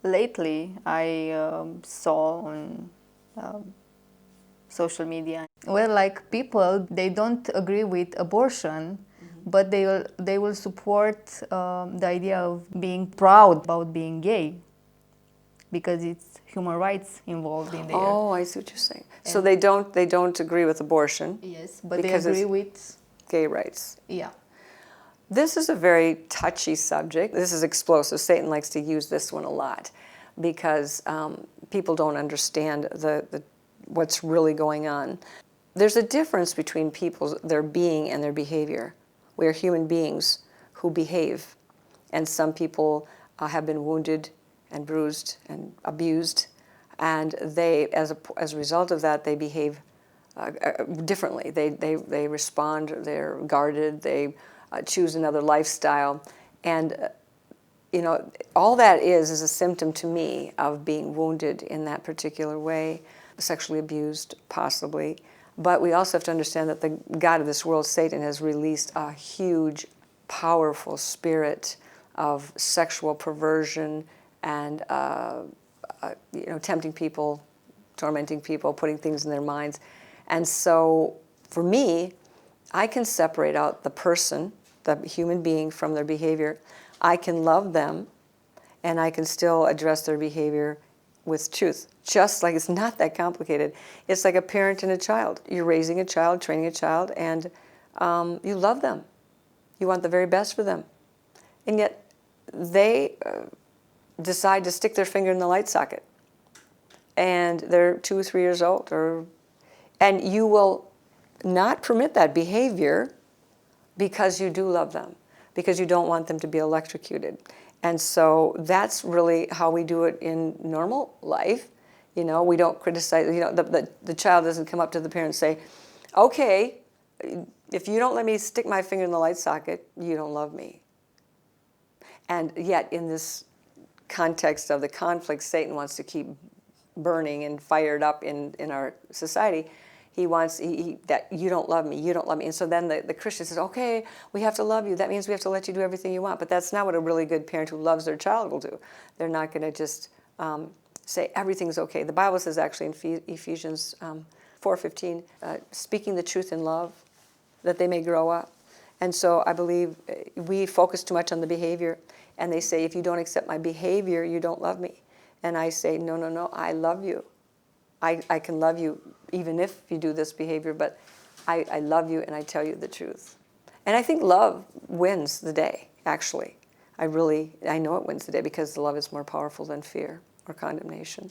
Lately, I saw on social media where like people they don't agree with abortion, but they will support the idea of being proud about being gay because it's human rights involved in there. Oh, I see what you're saying. So they don't agree with abortion. Yes, but they because agree it's with gay rights. yeah. This is a very touchy subject. This is explosive. Satan likes to use this one a lot because people don't understand what's really going on. There's a difference between people, their being and their behavior. We are human beings who behave, and some people have been wounded and bruised and abused, and they, as a result of that, they behave differently. They respond, they're guarded, they choose another lifestyle. And, all that is a symptom to me of being wounded in that particular way, sexually abused, possibly. But we also have to understand that the God of this world, Satan, has released a huge, powerful spirit of sexual perversion and, tempting people, tormenting people, putting things in their minds. And so for me, I can separate out the person, the human being, from their behavior. I can love them, and I can still address their behavior with truth. Just like, it's not that complicated. It's like a parent and a child. You're raising a child, training a child, and you love them. You want the very best for them. And yet they decide to stick their finger in the light socket. And they're 2 or 3 years old, and you will not permit that behavior because you do love them, because you don't want them to be electrocuted. And so that's really how we do it in normal life. We don't criticize, the child doesn't come up to the parent and say, okay, if you don't let me stick my finger in the light socket, you don't love me. And yet in this context of the conflict Satan wants to keep burning and fired up in our society, he wants that you don't love me, you don't love me. And so then the Christian says, okay, we have to love you. That means we have to let you do everything you want. But that's not what a really good parent who loves their child will do. They're not going to just say everything's okay. The Bible says actually in Ephesians 4:15, speaking the truth in love, that they may grow up. And so I believe we focus too much on the behavior. And they say, if you don't accept my behavior, you don't love me. And I say, no, I love you. I can love you even if you do this behavior, but I love you and I tell you the truth. And I think love wins the day, actually. I know it wins the day because the love is more powerful than fear or condemnation.